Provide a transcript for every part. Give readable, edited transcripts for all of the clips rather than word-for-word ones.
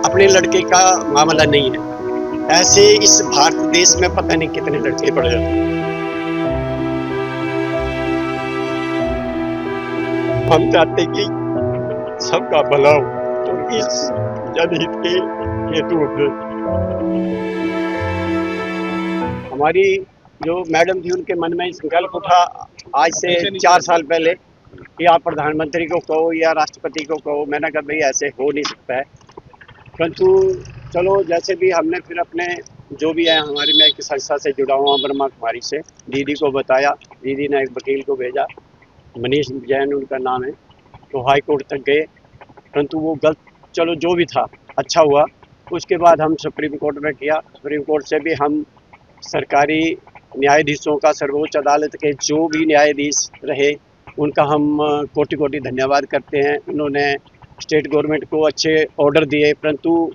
अपने लड़के का मामला नहीं है। ऐसे इस भारत देश में पता नहीं कितने लड़के पड़ जाते हैं। हम चाहते कि सबका भला हो, तो इस जनहित के हेतु हमारी जो मैडम थी उनके मन में संकल्प उठा आज से 4 साल पहले कि आप प्रधानमंत्री को कहो या राष्ट्रपति को कहो। मैंने कहा भाई ऐसे हो नहीं सकता है, परंतु चलो जैसे भी हमने फिर अपने जो भी है हमारी, मैं एक संस्था से जुड़ा हुआ ब्रह्मा कुमारी से, दीदी को बताया। दीदी ने एक वकील को भेजा, मनीष जैन उनका नाम है, तो हाई कोर्ट तक गए, परंतु वो गलत, चलो जो भी था अच्छा हुआ। उसके बाद हम सुप्रीम कोर्ट में किया, सुप्रीम कोर्ट से भी हम सरकारी न्यायाधीशों का, सर्वोच्च अदालत के जो भी न्यायाधीश रहे उनका हम कोटि कोटि धन्यवाद करते हैं। उन्होंने स्टेट गवर्नमेंट को अच्छे ऑर्डर दिए, परंतु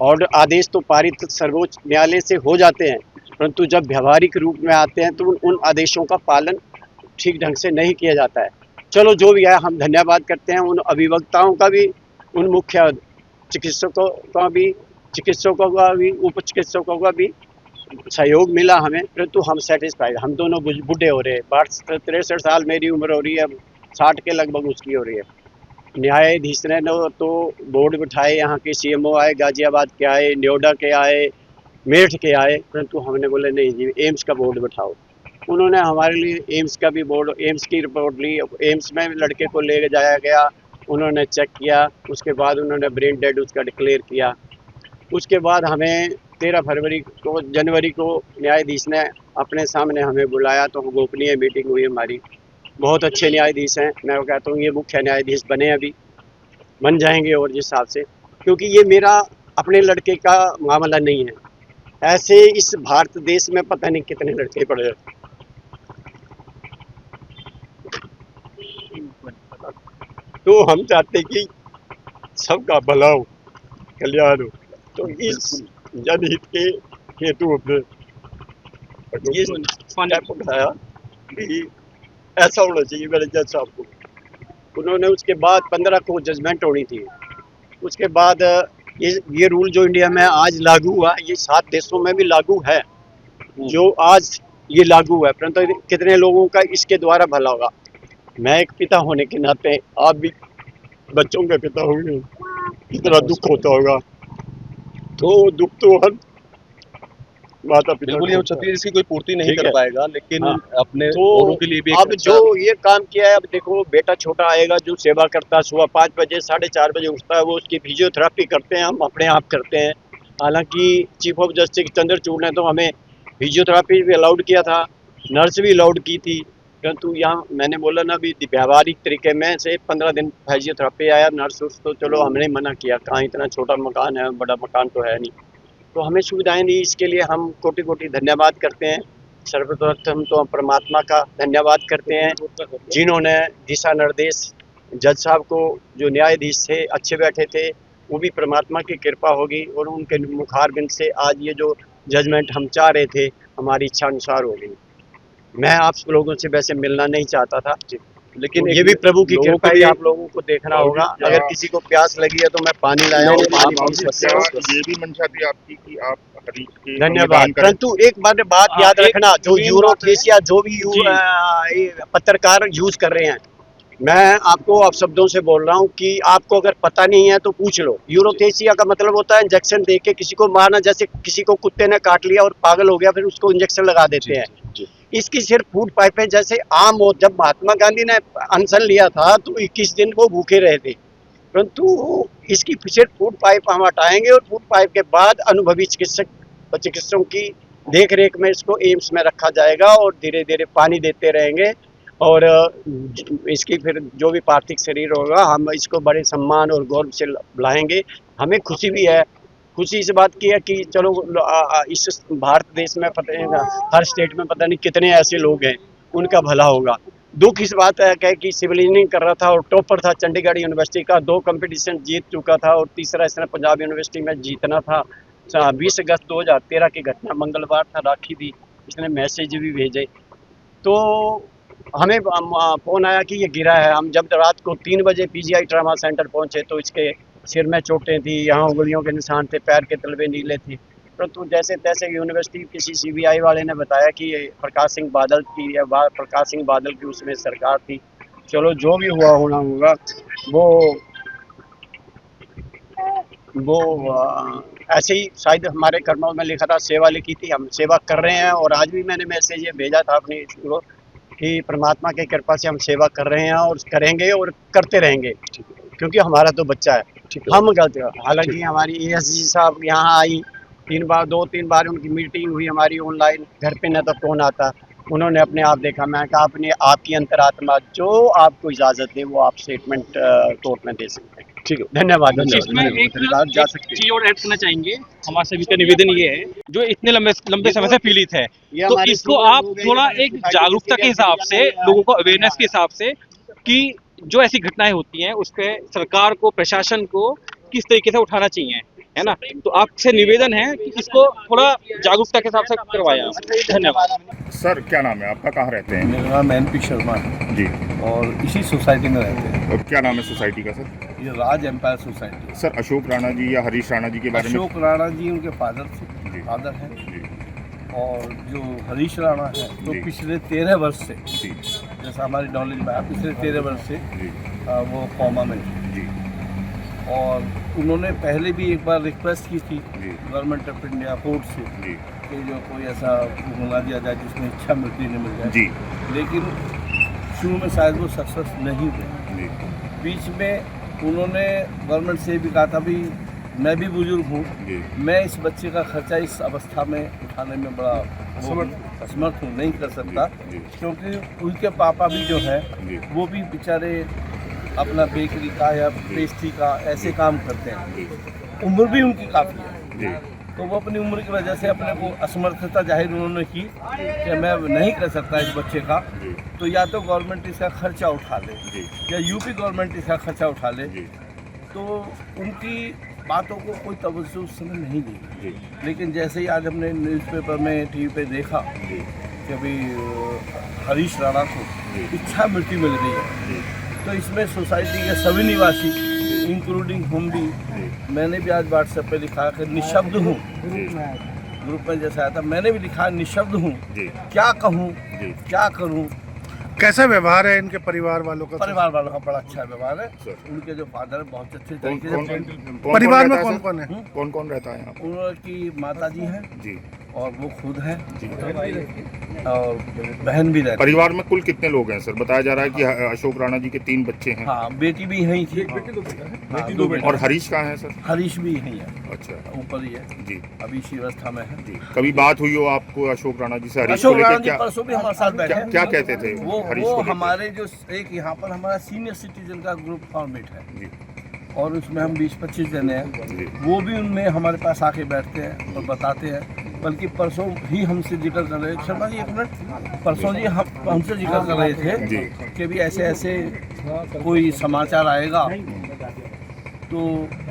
ऑर्डर आदेश तो पारित सर्वोच्च न्यायालय से हो जाते हैं, परंतु जब व्यवहारिक रूप में आते हैं तो उन आदेशों का पालन ठीक ढंग से नहीं किया जाता है। चलो जो भी है, हम धन्यवाद करते हैं उन अभिवक्ताओं का भी, उन मुख्य चिकित्सकों का भी, उप चिकित्सकों का भी सहयोग मिला हमें, परंतु हम सेटिस्फाइड। हम दोनों बूढ़े हो रहे हैं, 63 साल मेरी उम्र हो रही है, 60 के लगभग उसकी हो रही है। न्यायाधीश ने तो बोर्ड बिठाए, यहाँ के सीएमओ आए, गाजियाबाद के आए, नोएडा के आए, मेरठ के आए, परंतु हमने बोले नहीं जी एम्स का बोर्ड बिठाओ। उन्होंने हमारे लिए एम्स का भी बोर्ड, एम्स की रिपोर्ट ली, एम्स में लड़के को ले जाया गया, उन्होंने चेक किया, उसके बाद उन्होंने ब्रेन डेड उसका डिक्लेयर किया। उसके बाद हमें 13 जनवरी को न्यायाधीश ने अपने सामने हमें बुलाया, तो गोपनीय मीटिंग हुई हमारी। बहुत अच्छे न्यायाधीश हैं, मैं वो कहता हूँ ये मुख्य न्यायाधीश बने, अभी बन जाएंगे और जिस हिसाब से, क्योंकि ये मेरा अपने लड़के का मामला नहीं है। ऐसे इस भारत देश में पता नहीं कितने लड़के पड़ जाते हैं। तो हम चाहते कि सबका भला हो, कल्याण हो, तो इस जनहित के हेतु ये स्टेप उठाया कि ऐसा होना चाहिए मेरे जज साहब को। उन्होंने उसके बाद 15 को जजमेंट होनी थी। उसके बाद ये रूल जो इंडिया में आज लागू हुआ, ये 7 देशों में भी लागू है, जो आज ये लागू है, परंतु कितने लोगों का इसके द्वारा भला होगा। मैं एक पिता होने के नाते, आप भी बच्चों के पिता होंगे, कितना दुख होता होगा। तो दुख तो हर माता पिता बिल्कुल, ये क्षति इसकी कोई पूर्ति नहीं ठीक कर है। पाएगा, लेकिन हाँ, अपने तो औरों के लिए भी एक अब अच्छा। जो ये काम किया है, अब देखो बेटा छोटा आएगा जो सेवा करता है, सुबह 5 बजे 4:30 बजे उठता है, वो उसकी फिजियोथेरेपी करते हैं, हम अपने आप करते हैं। हालांकि चीफ ऑफ जस्टिस चंद्रचूड़ ने तो हमें फिजियोथेरेपी भी अलाउड किया था, नर्स भी अलाउड की थी, परंतु यहाँ मैंने बोला ना भी व्यावहारिक तरीके में से 15 दिन फिजियोथेरेपी आया, नर्स तो चलो हमने मना किया, कहाँ इतना छोटा मकान है, बड़ा मकान तो है नहीं, तो हमें सुविधाएं दी, इसके लिए हम कोटि कोटि धन्यवाद करते हैं। सर्वप्रथम तो हम परमात्मा का धन्यवाद करते हैं, जिन्होंने दिशा निर्देश जज साहब को, जो न्यायाधीश थे अच्छे बैठे थे, वो भी परमात्मा की कृपा होगी, और उनके मुखारबिंद से आज ये जो जजमेंट हम चाह रहे थे हमारी इच्छा अनुसार हो गई। मैं आप लोगों से वैसे मिलना नहीं चाहता था, लेकिन ये भी प्रभु की कृपा है, आप लोगों को देखना होगा। अगर किसी को प्यास लगी है तो मैं पानी लाया हूँ, पानी पी सकते हो। ये भी मंशा थी आपकी कि आप हरीश के धन्यवाद, परंतु एक बात याद रखना, जो यूरोथेसिया जो भी पत्रकार यूज कर रहे हैं, मैं आपको आप शब्दों से बोल रहा हूँ कि आपको अगर पता नहीं है तो पूछ लो। यूरोथेसिया का मतलब होता है इंजेक्शन दे के किसी को मारना, जैसे किसी को कुत्ते ने काट लिया और पागल हो गया फिर उसको इंजेक्शन लगा देते हैं। इसकी सिर्फ फूड पाइपें जैसे आम हो, जब महात्मा गांधी ने अनशन लिया था तो 21 दिन वो भूखे रहे थे, परंतु इसकी सिर्फ फूड पाइप हम हटाएंगे, और फूड पाइप के बाद अनुभवी चिकित्सकों की देख रेख में इसको एम्स में रखा जाएगा, और धीरे धीरे पानी देते रहेंगे, और इसकी फिर जो भी पार्थिव शरीर होगा हम इसको बड़े सम्मान और गौरव से लाएंगे। हमें खुशी भी है, खुशी इस बात की है कि चलो इस भारत देश में पता नहीं, हर स्टेट में पता नहीं कितने ऐसे लोग हैं उनका भला होगा। दुख इस बात है कि सिविल इंजीनियरिंग कर रहा था और टॉपर था चंडीगढ़ यूनिवर्सिटी का, 2 कंपटीशन जीत चुका था, और तीसरा इसने पंजाब यूनिवर्सिटी में जीतना था। 20 अगस्त 2013 की घटना, मंगलवार था, राखी थी, इसने मैसेज भी भेजे, तो हमें फ़ोन आया कि ये गिरा है। हम जब रात को 3 बजे पीजीआई ट्रामा सेंटर पहुंचे तो इसके सिर में चोटें थी, यहाँ उंगलियों के निशान थे, पैर के तलवे नीले थे, परंतु जैसे तैसे यूनिवर्सिटी किसी सीबीआई वाले ने बताया कि ये प्रकाश सिंह बादल की प्रकाश सिंह बादल की उसमें सरकार थी। चलो जो भी हुआ होना होगा, वो ऐसे ही शायद हमारे कर्मों में लिखा था, सेवा लिखी थी, हम सेवा कर रहे हैं। और आज भी मैंने मैसेज ये भेजा था अपनी को कि परमात्मा की कृपा से हम सेवा कर रहे हैं और करेंगे और करते रहेंगे, क्योंकि हमारा तो बच्चा है। हम गलत, हालांकि हमारी एएसजी साहब यहाँ आई 2-3 बार उनकी मीटिंग हुई हमारी ऑनलाइन, घर पे न तो फोन आता, उन्होंने अपने आप देखा। मैं कहा अपने आपकी अंतरात्मा जो आपको इजाज़त दे वो आप स्टेटमेंट कोर्ट में दे सकते हैं। ठीक है, धन्यवाद। इसमें एक चीज और ऐड करना चाहेंगे, हमारे सभी का निवेदन ये है, जो इतने लंबे समय से पीड़ित है, तो इसको आप थोड़ा एक जागरूकता के हिसाब से, लोगों को अवेयरनेस के हिसाब से, कि जो ऐसी घटनाएं होती हैं उस पर सरकार को, प्रशासन को किस तरीके से उठाना चाहिए, है ना। तो आपसे निवेदन है कि इसको थोड़ा जागरूकता के हिसाब से करवाया। धन्यवाद। सर क्या नाम है आपका, कहाँ रहते हैं? मेरा नाम NP शर्मा है जी। और इसी सोसाइटी में रहते हैं। और क्या नाम है सोसाइटी का सर? ये Raj empire society. Sir Ashok Rana ji या हरीश राणा जी के बारे में? अशोक राणा जी उनके फादर जी। हैं जी और जो हरीश राणा है तो जी। पिछले 13 वर्ष से, जी जैसा हमारी नॉलेज में आया, पिछले 13 वर्ष से जी वो कोमा में थे। जी और उन्होंने पहले भी एक बार रिक्वेस्ट की थी जी गवर्नमेंट ऑफ इंडिया कोर्ट से जी कि जो कोई ऐसा मंगा दिया जाए जिसमें इच्छा मृत्यु न मिल जाए, जी लेकिन शुरू में शायद वो सक्सेस नहीं हुए। जी बीच में उन्होंने गवर्नमेंट से भी कहा था भी मैं भी बुजुर्ग हूँ, जी मैं इस बच्चे का खर्चा इस अवस्था में उठाने में बड़ा असमर्थ हूँ, नहीं कर सकता, जी। क्योंकि उनके पापा भी जो है जी वो भी बेचारे अपना बेकरी का या पेस्ट्री का ऐसे काम करते हैं, जी उम्र भी उनकी काफ़ी है, जी तो वो अपनी उम्र की वजह से अपने को असमर्थता जाहिर उन्होंने की कि मैं नहीं कर सकता इस बच्चे का, जी तो या तो गवर्नमेंट इसका खर्चा उठा ले जी या यूपी गवर्नमेंट इसका खर्चा उठा ले। जी तो उनकी बातों को कोई तवज्जो उस समय नहीं दी, जी लेकिन जैसे ही आज हमने न्यूज़पेपर में टीवी पे देखा जी कि अभी हरीश राणा को इच्छा मृत्यु मिल गई है, जी तो इसमें सोसाइटी के सभी निवासी इंक्लूडिंग हम भी, मैंने भी आज व्हाट्सएप पे लिखा कि निशब्द हूँ, ग्रुप में जैसा आया था मैंने भी लिखा निशब्द हूँ, जी क्या कहूँ जी क्या करूँ। कैसा व्यवहार है इनके परिवार वालों का? परिवार वालों का बड़ा अच्छा व्यवहार है, सर। उनके जो फादर है बहुत अच्छे कौन तरीके कौन से। परिवार में रहता कौन है कौन है? सर? कौन कौन रहता है यहाँ? उनकी माता जी हैं जी और वो खुद है जी और बहन भी रहती है। परिवार में कुल कितने लोग हैं सर? बताया जा रहा है कि अशोक राणा जी के 3 बच्चे हैं। हाँ, बेटी भी यहीं थी। हाँ, 2 बेटी। और हरीश कहाँ है सर? हरीश भी यहीं है, अच्छा ऊपर ही है, जी अभी इसी अवस्था में है। जी। कभी बात हुई हो आपको अशोक राणा जी से? हरीश को अशोक राणा लेकर जी क्या परसों भी हमारे साथ बैठे क्या, हैं। क्या कहते थे वो हरीश वो को लेकर? हमारे जो एक यहाँ पर हमारा सीनियर सिटीजन का ग्रुप फॉर्मेट है जी और उसमें हम 20-25 जने हैं, जी वो भी उनमें हमारे पास आके बैठते हैं और बताते हैं। बल्कि परसों ही हमसे जिक्र कर रहे थे, शर्मा जी एक मिनट, परसों जी हम हमसे जिक्र कर रहे थे जी कि भी ऐसे ऐसे कोई समाचार आएगा तो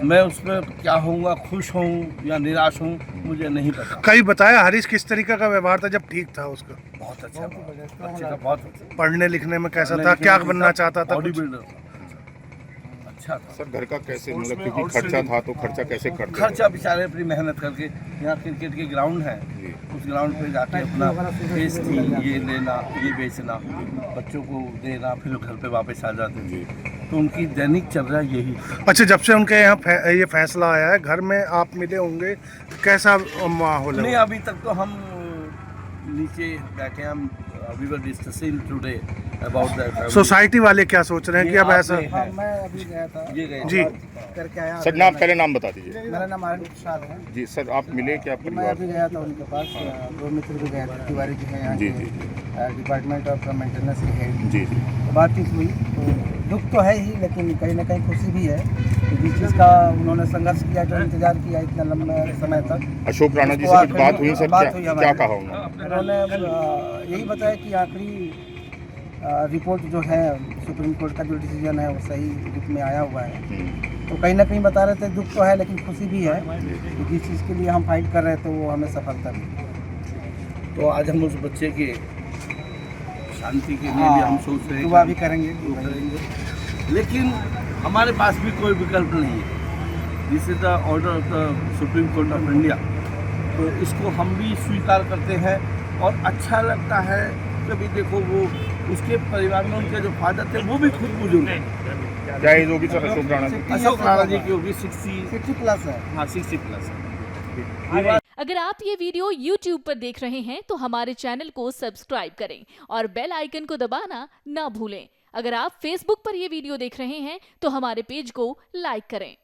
मैं उसमें क्या होऊंगा, खुश हूँ या निराश हूँ मुझे नहीं पता। कई बताया हरीश किस तरीके का व्यवहार था जब ठीक था उसका? बहुत अच्छा बच्चे का, बहुत अच्छा। पढ़ने लिखने में कैसा था, क्या बनना चाहता था? बॉडी कुछ? बिल्डर था, अच्छा था। सर घर का कैसे, मतलब क्योंकि खर्चा था तो खर्चा कैसे करते खर्चा बेचारे अपनी मेहनत करके, यहाँ क्रिकेट के ग्राउंड है, जी उस ग्राउंड पे जाके अपना पेस्ट्री ये लेना ये बेचना, बच्चों को देना, फिर घर पे वापस आ जाते जी थे। तो उनकी दैनिक चल रहा है यही। अच्छा, जब से उनके यहाँ ये फैसला आया है, घर में आप मिले होंगे, कैसा माहौल नहीं, है? अभी तक तो हम नीचे बैठे हैं, हम we were discussing today about that. Society वाले क्या सोच रहे हैं कि अब ऐसा? मैं अभी गया था, ये गए जी करके आया। सर नाम, पहले नाम बता दीजिए। मेरा नाम आनंद प्रसाद है। जी सर, आप मिले क्या मैं परिवार? अभी गया था उनके पास, 2 मित्र भी गए थे, तिवारी जी हैं यहाँ जी के जी डिपार्टमेंट ऑफ मेंटेनेंस के हेड। जी जी तो बातचीत हुई, तो दुख तो है ही, लेकिन कहीं ना कहीं खुशी भी है कि जिस चीज़ का उन्होंने संघर्ष किया, जो इंतजार किया इतना लंबा समय तक। अशोक राणा जी से कुछ बात हुई सर? बात क्या हुई क्या हमारी। कहा उन्होंने? उन्होंने यही बताया कि आखिरी रिपोर्ट जो है सुप्रीम कोर्ट का जो डिसीजन है वो सही रूप में आया हुआ है। तो कहीं ना कहीं बता रहे थे दुख तो है लेकिन खुशी भी है कि जिस चीज़ के लिए हम फाइट कर रहे थे वो हमें सफलता मिली। तो आज हम उस बच्चे के शांति के लिए भी हम सोच रहे हैं दुआ कि भी करेंगे। वो करेंगे, लेकिन हमारे पास भी कोई विकल्प नहीं है। This is the order of the supreme court of India. तो इसको हम भी स्वीकार करते हैं और अच्छा लगता है। कभी देखो वो उसके परिवार में उनके जो फादर थे वो भी खुद बुजुर्ग हैं। क्या एज होगी सर अशोक राणा की? अशोक राणा जी की होगी 60 प्लस है। हाँ 60 प्लस है। अगर आप ये वीडियो YouTube पर देख रहे हैं तो हमारे चैनल को सब्सक्राइब करें और बेल आइकन को दबाना ना भूलें। अगर आप Facebook पर ये वीडियो देख रहे हैं तो हमारे पेज को लाइक करें।